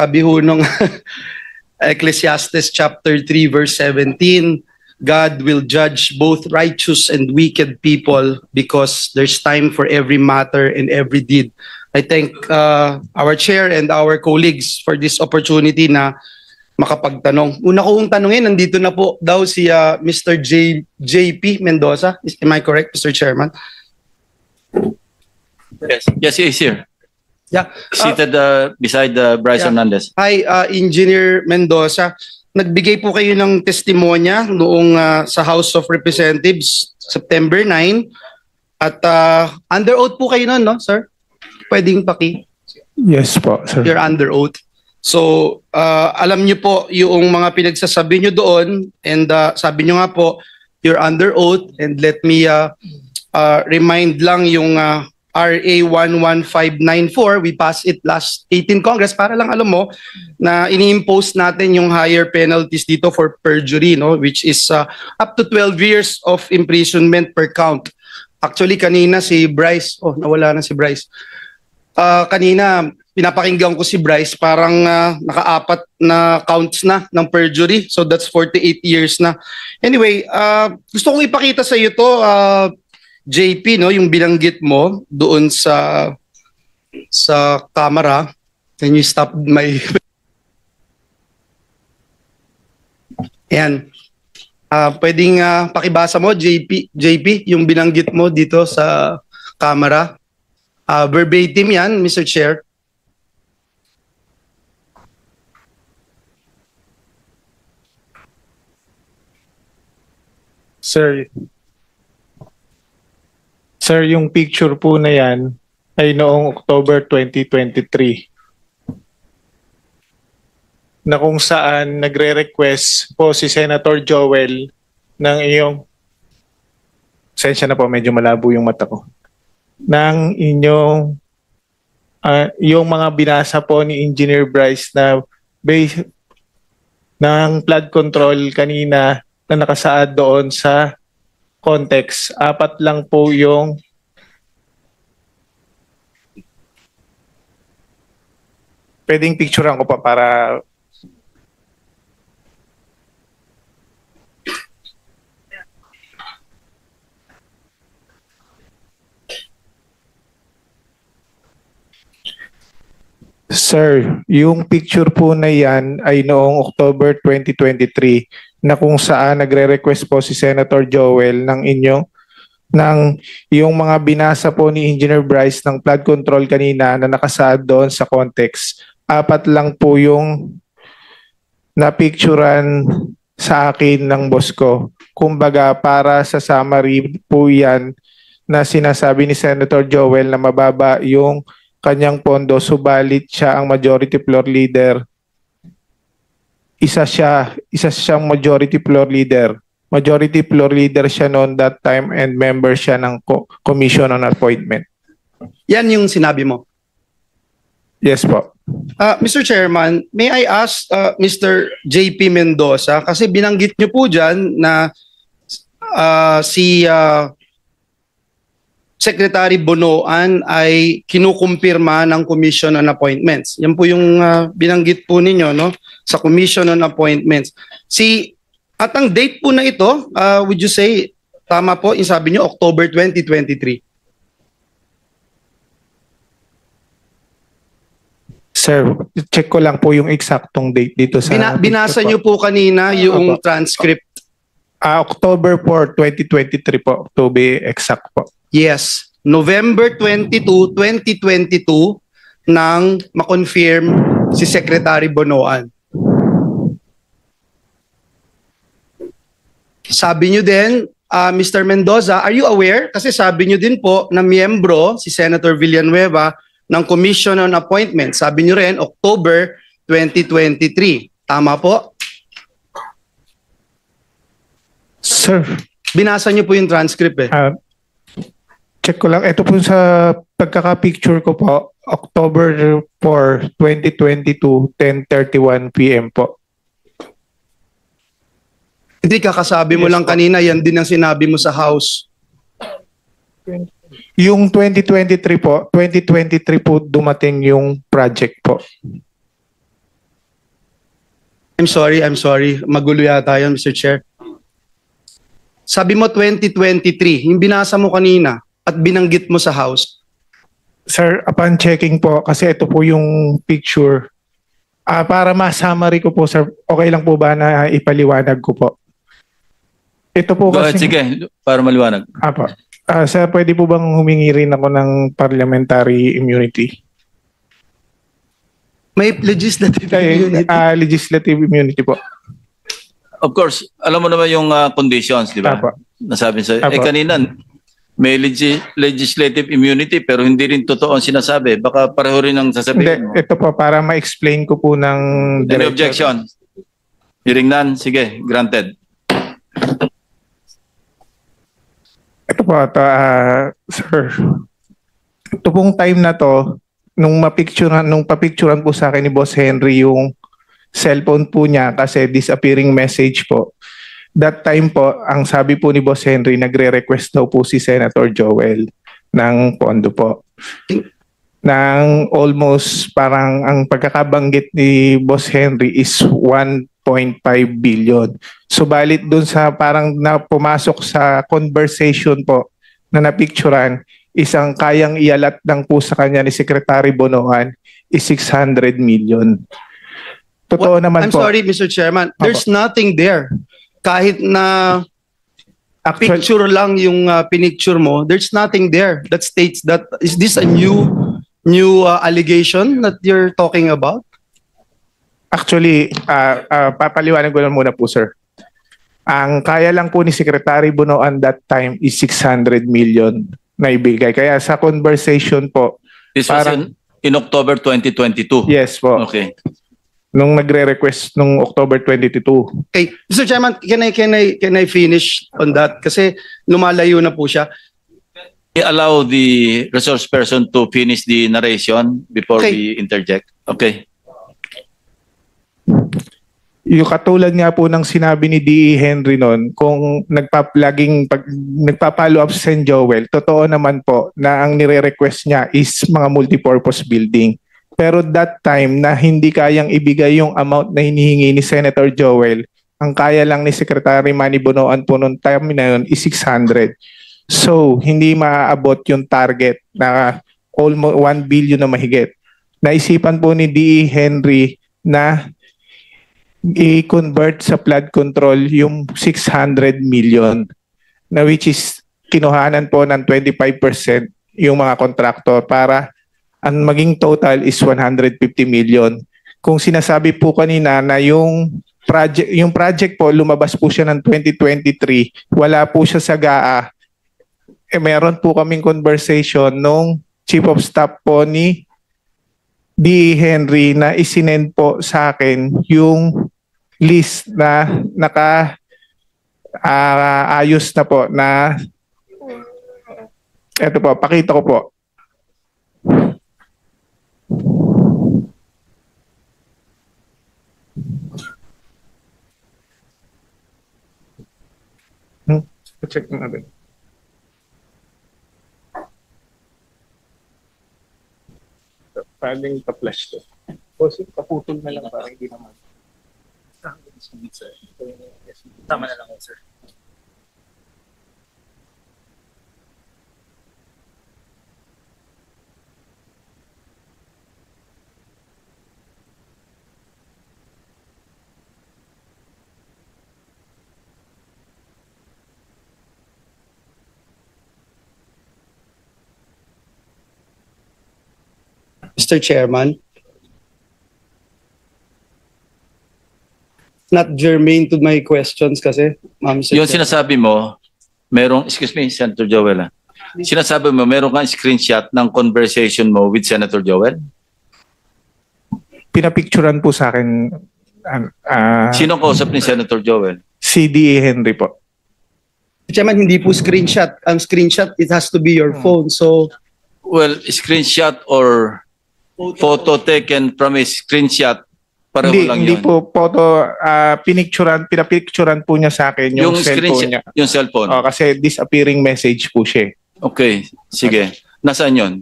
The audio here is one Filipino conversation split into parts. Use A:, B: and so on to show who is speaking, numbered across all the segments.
A: Sabi ho nung Ecclesiastes chapter 3 verse 17, God will judge both righteous and wicked people because there's time for every matter and every deed. I thank our chair and our colleagues for this opportunity na makapagtanong. Una kong tanungin, nandito na po daw si Mr. JP Mendoza. Am I correct, Mr. Chairman?
B: Yes, he is here.
A: Yeah.
B: Seated beside Bryce Hernandez.
A: Hi, Engineer Mendoza. Nagbigay po kayo ng testimonya noong sa House of Representatives September 9 at under oath po kayo noon, no, sir? Pwedeng paki.
C: Yes po, sir.
A: You're under oath. So, alam niyo po yung mga pinagsasabi niyo doon and sabi niyo nga po, you're under oath and let me remind lang yung RA 11594, we passed it last 18 Congress para lang alam mo na ini-impose natin yung higher penalties dito for perjury, no, which is up to 12 years of imprisonment per count. Actually kanina si Bryce, nawala na si Bryce. Kanina pinapakinggan ko si Bryce, parang naka-4 na counts na ng perjury. So that's 48 years na. Anyway, gusto kong ipakita sa iyo to, JP, no, yung binanggit mo doon sa camera. Can you stop my... Ayan. Pwedeng pakibasa mo, JP, yung binanggit mo dito sa camera. Verbatim yan, Mr. Chair.
C: Sir, yung picture po na yan ay noong October 2023 na kung saan nagre-request po si Senator Joel ng iyong, sensya na po, medyo malabo yung mata ko, ng inyong, yung mga binasa po ni Engineer Bryce na base ng flood control kanina na nakasaad doon sa context. 4 lang po yung pwedeng picturean ko pa para Sir, yung picture po na yan ay noong October 2023 na kung saan nagre-request po si Senator Joel ng yung mga binasa po ni Engineer Bryce ng flood control kanina na nakasaad doon sa context. 4 lang po yung napicturan sa akin ng boss ko. Kumbaga para sa summary po yan na sinasabi ni Senator Joel na mababa yung kanyang pondo, subalit siya ang majority floor leader. Isa siyang majority floor leader. Majority floor leader siya noon that time and member siya ng Commission on Appointment.
A: Yan yung sinabi mo.
C: Yes po.
A: Mr. Chairman, may I ask Mr. JP Mendoza, kasi binanggit niyo po dyan na si Secretary Bonoan ay kinukumpirma ng Commission on Appointments. Yan po yung binanggit po ninyo, no, sa Commission on Appointments. At ang date po na ito, would you say, tama po, yung sabi niyo, October 2023?
C: Sir, check ko lang po yung eksaktong date dito sa...
A: Binasa niyo po kanina yung transcript.
C: October 4, 2023 po, to be exact po.
A: Yes, November 22, 2022 nang ma-confirm si Secretary Bonoan. Sabi nyo din, Mr. Mendoza, are you aware? Kasi sabi nyo din po na miyembro si Senator Villanueva ng Commission on Appointments. Sabi nyo rin, October 2023. Tama po?
C: Sir.
A: Binasa nyo po yung transcript eh.
C: Check ko lang. Ito po sa pagkaka-picture ko po, October 4, 2022, 10:31 p.m. po.
A: Hindi kakasabi mo lang kanina, yan din ang sinabi mo sa House.
C: Yung 2023 po, 2023 po dumating yung project po.
A: I'm sorry. Magulo yata yun, Mr. Chair. Sabi mo 2023, yung binasa mo kanina at binanggit mo sa House.
C: Sir, upon checking po, kasi ito po yung picture. Para ma-summary ko po, sir, okay lang po ba na ipaliwanag ko po? Ito po
B: Go ahead,
C: kasi...
B: sige, para maliwanag.
C: Apo. Sir, pwede po bang humingi rin ako ng parliamentary immunity?
A: May legislative immunity.
C: Legislative immunity po.
B: Of course, alam mo naman yung conditions, di ba?
C: Apo.
B: Nasabi sa
C: Apo.
B: kanina, may legislative immunity pero hindi rin totoo ang sinasabi. Baka pareho rin ang sasabihin mo.
C: Hindi, ito po para ma-explain ko po ng...
B: Any
C: director.
B: objection? Hearing none, sige, granted.
C: Ito po, sir. Ito pong time na to, nung papicturean po sa akin ni Boss Henry yung cellphone po niya kasi disappearing message po. That time po, ang sabi po ni Boss Henry, nagre-request daw po si Senator Joel ng pondo po. Nang almost parang ang pagkakabanggit ni Boss Henry is 1.5 billion. Subalit dun sa parang pumasok sa conversation po na napicturean, isang kayang ialat lang po sa kanya ni Secretary Bonoan is 600 million. Totoo naman
A: I'm
C: po.
A: sorry, Mr. Chairman. There's nothing there. Kahit na picture lang yung pinicture mo, there's nothing there that states that. Is this a new allegation that you're talking about?
C: Actually, papaliwanag ko lang muna po, sir. Ang kaya lang po ni Secretary Bonoan that time is 600 million na ibigay. Kaya sa conversation po,
B: This was in October 2022.
C: yes po,
B: Okay.
C: nung nagre-request nung October 22.
A: Okay, Mr. Chairman, can I finish on that? Kasi lumalayo na po siya.
B: Allow the resource person to finish the narration before
A: Okay.
B: we interject. Okay.
C: Yung katulad nga po ng sinabi ni D.E. Henry noon, kung nagpa-follow up si Sen. Joel, totoo naman po na ang nire-request niya is mga multipurpose building. Pero that time na hindi kayang ibigay yung amount na hinihingi ni Senator Joel, ang kaya lang ni Secretary Manny Bonoan po noong time na yun is 600. So, hindi maaabot yung target na almost 1 billion na mahigit. Naisipan po ni D.E. Henry na i-convert sa flood control yung 600 million na which is kinuhanan po ng 25% yung mga kontraktor para ang maging total is 150 million. Kung sinasabi po kanina na yung project po lumabas po siya ng 2023, wala po siya sa GAA. Meron po kaming conversation nung Chief of Staff po ni D. Henry na isinend po sa akin yung list na ayos na po na eto po, pakita ko po. Check natin. Pwedeng pa-flash to. Kasi kaputol na lang para hindi naman.
D: Tama na lang po, sir.
A: Mr. Chairman, not germane to my questions kasi, Ma'am.
B: Yung sinasabi mo, excuse me, Senator Joel. Sinasabi mo, meron kang screenshot ng conversation mo with Senator Joel?
C: Pinapicturan po sa akin
B: Sino kausap ni Senator Joel?
C: si D.E. Henry po.
A: Chairman, hindi po screenshot. Ang screenshot, it has to be your phone. So,
B: Well, screenshot or photo taken from a screenshot, pareho lang
C: Hindi
B: yun.
C: po photo, pinapicturan po niya sa akin yung cellphone niya.
B: Yung cellphone.
C: Kasi disappearing message po siya.
B: Okay, sige. Nasaan yun?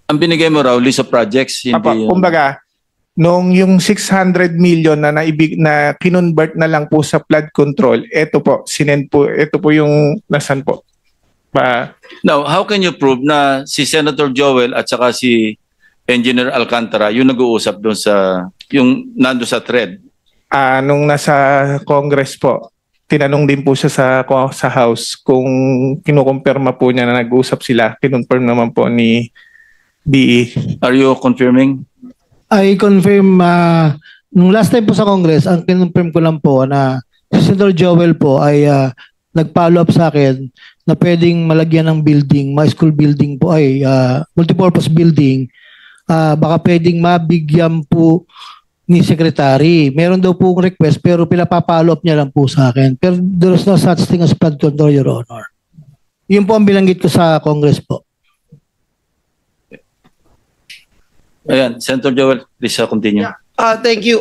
B: Ang binigay mo raw, list of projects, hindi
C: Apo,
B: yun.
C: kumbaga, nung yung 600 million na na kinonvert na lang po sa flood control, ito po, ito po yung nasan po.
B: Now, how can you prove na si Senator Joel at saka si Engineer Alcantara yung nag-uusap doon sa, yung nando sa thread?
C: Nung nasa Congress po, tinanong din po siya sa House kung kinukumpirma po niya na nag-uusap sila. Kinonfirm naman po ni BE.
B: Are you confirming?
E: I confirm, nung last time po sa Congress, ang kinonfirm ko lang po na si Senator Joel po ay nag-follow up sa akin na pwedeng malagyan ng building, school building po ay multipurpose building, baka pwedeng mabigyan po ni Secretary. Meron daw po request pero pinapapollow up niya lang po sa akin. Pero there is no such thing as flood control, Your Honor. Yun po ang bilanggit ko sa Congress po.
B: Ayan, Senator Joel, please continue.
A: Thank you.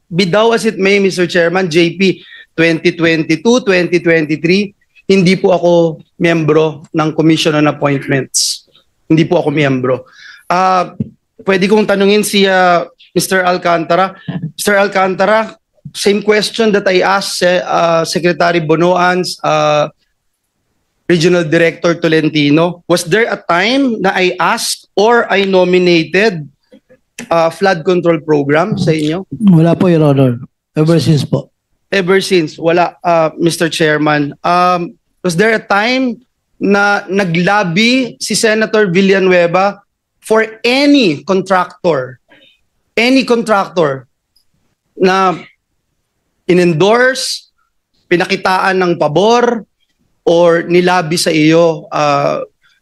A: Be thou as it may, Mr. Chairman, JP 2022-2023, hindi po ako miyembro ng Commission on Appointments. Hindi po ako miyembro. Pwede kong tanungin si Mr. Alcantara. Mr. Alcantara, same question that I asked Secretary Bonoan's Regional Director Tolentino. Was there a time na I asked or I nominated flood control program sa inyo?
E: Wala po, Your Honor. Ever since po.
A: Ever since, wala, Mr. Chairman. Was there a time na naglabi si Senator Villanueva for any contractor na in-endorse, pinakitaan ng pabor, or nilabi sa iyo,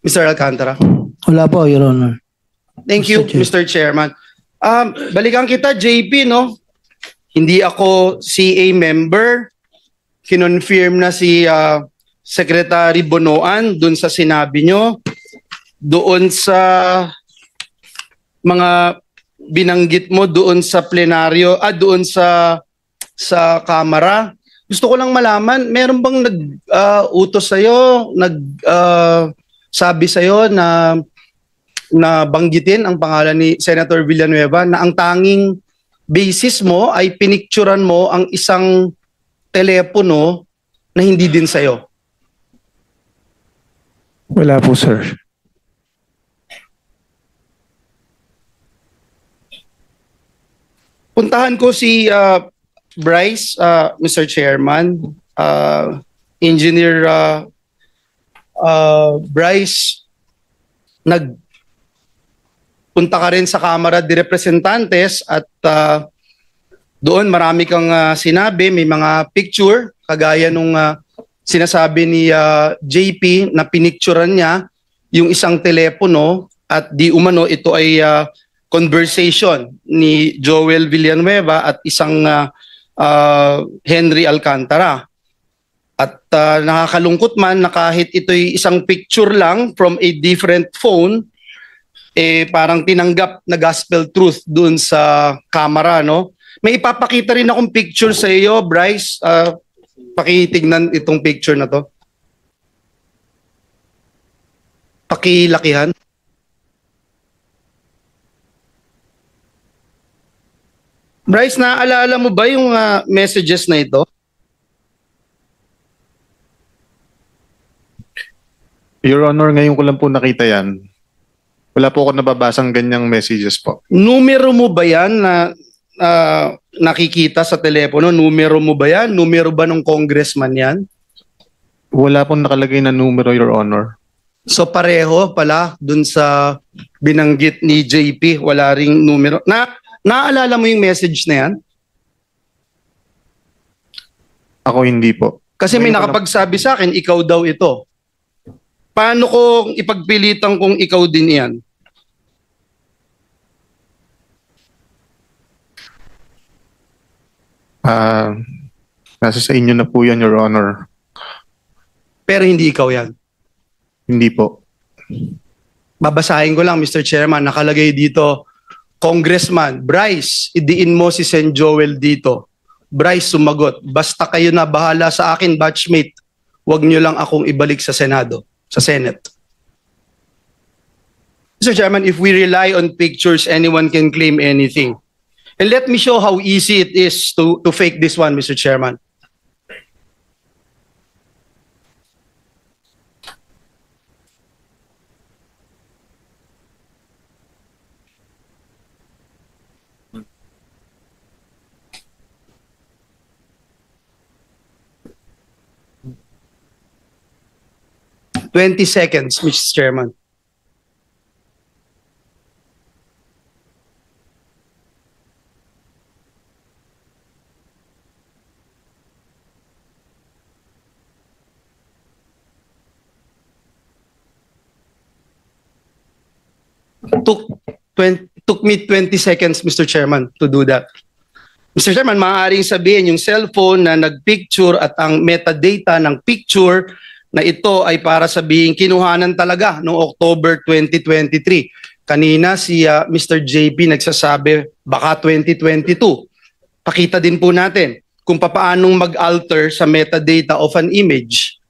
A: Mr. Alcantara?
E: Wala po, Your Honor.
A: Thank you, Mr. Chairman. Balikan kita, JP, no? Hindi ako CA member. Kinonfirm na si Secretary Bonoan doon sa sinabi nyo. Doon sa mga binanggit mo doon sa plenaryo, doon sa Kamara. Gusto ko lang malaman, meron bang nag-utos sa'yo, sabi sa'yo na banggitin ang pangalan ni Senator Villanueva na ang tanging basis mo ay pinicturan mo ang isang telepono na hindi din sa'yo?
C: Wala po, sir.
A: Puntahan ko si Bryce, Mr. Chairman, Engineer Bryce, nagpunta ka rin sa Kamara de Representantes at doon marami kang sinabi, may mga picture, kagaya nung sinasabi ni JP na pinicturan niya yung isang telepono at di umano ito ay conversation ni Joel Villanueva at isang Henry Alcantara. At nakakalungkot man na kahit ito'y isang picture lang from a different phone, parang tinanggap na gospel truth dun sa camera, no? May ipapakita rin akong picture sa iyo, Bryce. Pakitignan itong picture na to. Pakilakihan. Bryce, naaalala mo ba yung messages na ito?
C: Your Honor, ngayon ko lang po nakita yan. Wala po ako nababasang ganyang messages po.
A: Numero mo ba yan na nakikita sa telepono? Numero mo ba yan? Numero ba ng congressman yan?
C: Wala pong nakalagay na numero, Your Honor.
A: So pareho pala dun sa binanggit ni JP, wala ring numero. Naaalala mo yung message na yan?
C: Ako hindi po.
A: Kasi may nakapagsabi sa akin, ikaw daw ito. Paano kung ipagpilitan kung ikaw din yan?
C: Nasa sa inyo na po yan, Your Honor.
A: Pero hindi ikaw yan.
C: Hindi po.
A: Babasahin ko lang, Mr. Chairman, nakalagay dito, Congressman, Bryce, idiin mo si Sen Joel dito. Bryce sumagot, basta kayo na bahala sa akin, batchmate. Huwag nyo lang akong ibalik sa Senado, sa Senate. Mr. Chairman, if we rely on pictures, anyone can claim anything. And let me show how easy it is to fake this one, Mr. Chairman. Twenty seconds, Mr. Chairman. Took me 20 seconds, Mr. Chairman, to do that. Mr. Chairman, maaaring sabihin yung cellphone na nagpicture at ang metadata ng picture na ito ay para sabihin kinuhanan talaga noong October 2023. Kanina si Mr. JP nagsasabi baka 2022. Pakita din po natin kung paanong mag-alter sa metadata of an image.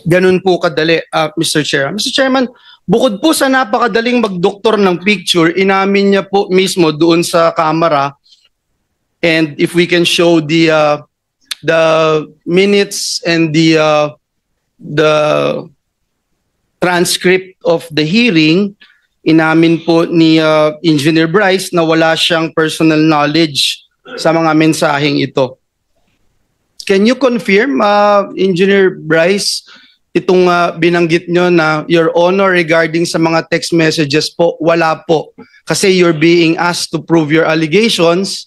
A: Ganun po kadali, Mr. Chair. Mr. Chairman, bukod po sa napakadaling magdoktor ng picture, inamin niya po mismo doon sa camera, and if we can show the minutes and the transcript of the hearing, inamin po ni Engineer Bryce na wala siyang personal knowledge sa mga mensaheng ito. Can you confirm, Engineer Bryce, itong binanggit nyo na Your Honor regarding sa mga text messages po, wala po. Kasi you're being asked to prove your allegations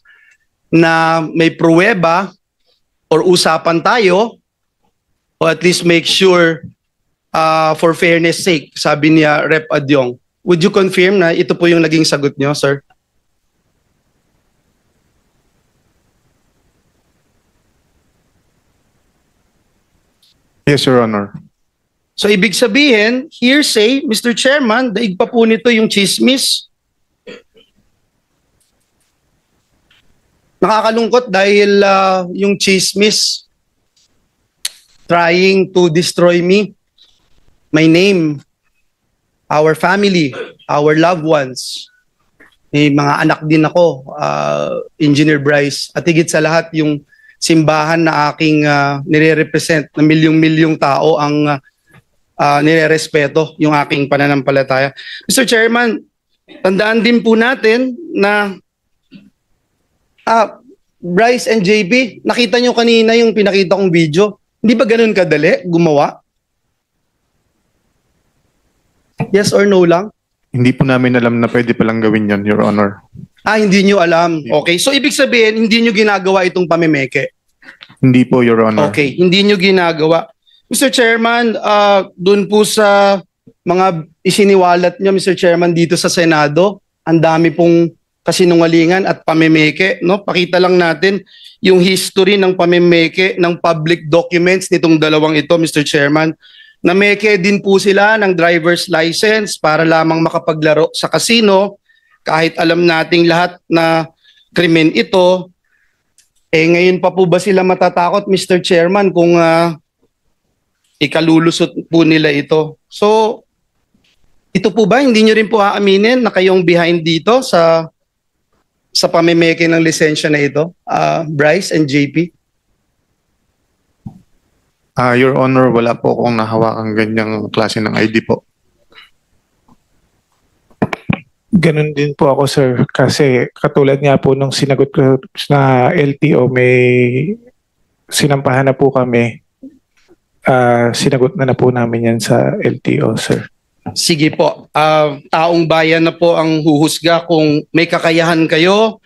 A: na may pruweba or usapan tayo, or at least make sure for fairness sake, sabi niya Rep. Adyong. Would you confirm na ito po yung naging sagot nyo, sir?
C: Yes, Your Honor.
A: So ibig sabihin, hearsay, Mr. Chairman, daig pa po nito yung chismis. Nakakalungkot dahil yung chismis trying to destroy me, my name, our family, our loved ones. May mga anak din ako, Engineer Bryce, at higit sa lahat yung simbahan na aking nire-represent na milyong-milyong tao ang nire-respeto yung aking pananampalataya. Mr. Chairman, tandaan din po natin na Bryce and JP, nakita nyo kanina yung pinakita kong video. Hindi ba ganun kadali gumawa? Yes or no lang?
C: Hindi po namin alam na pwede palang gawin yon, Your Honor.
A: Hindi nyo alam. Okay. So, ibig sabihin, hindi nyo ginagawa itong pamimeke?
C: Hindi po, Your Honor.
A: Okay. Hindi nyo ginagawa. Mr. Chairman, dun po sa mga isiniwalat nyo, Mr. Chairman, dito sa Senado, ang dami pong kasinungalingan at pamimeke. No? Pakita lang natin yung history ng pamimeke ng public documents nitong dalawang ito, Mr. Chairman. Nameke din po sila ng driver's license para lamang makapaglaro sa casino. Kahit alam nating lahat na krimen ito, ngayon pa po ba sila matatakot, Mr. Chairman, kung ikalulusot po nila ito? So, ito po ba, hindi nyo rin po aaminin na kayong behind dito sa pamimeke ng lisensya na ito, Bryce and JP?
C: Your Honor, wala po akong nahawakang ganyang klase ng ID po.
F: Ganun din po ako, sir. Kasi katulad nga po nung sinagot ko na LTO, may sinampahan na po kami. Sinagot na po namin yan sa LTO, sir.
A: Sige po. Taong bayan na po ang huhusga kung may kakayahan kayo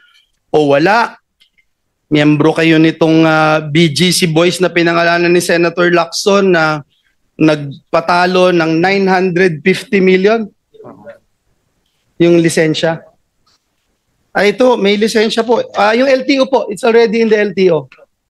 A: o wala. Miyembro kayo nitong BGC Boys na pinangalanan ni Senator Lacson na nagpatalo ng 950 million. Yung lisensya. Ito, may lisensya po. Yung LTO po, it's already in the LTO.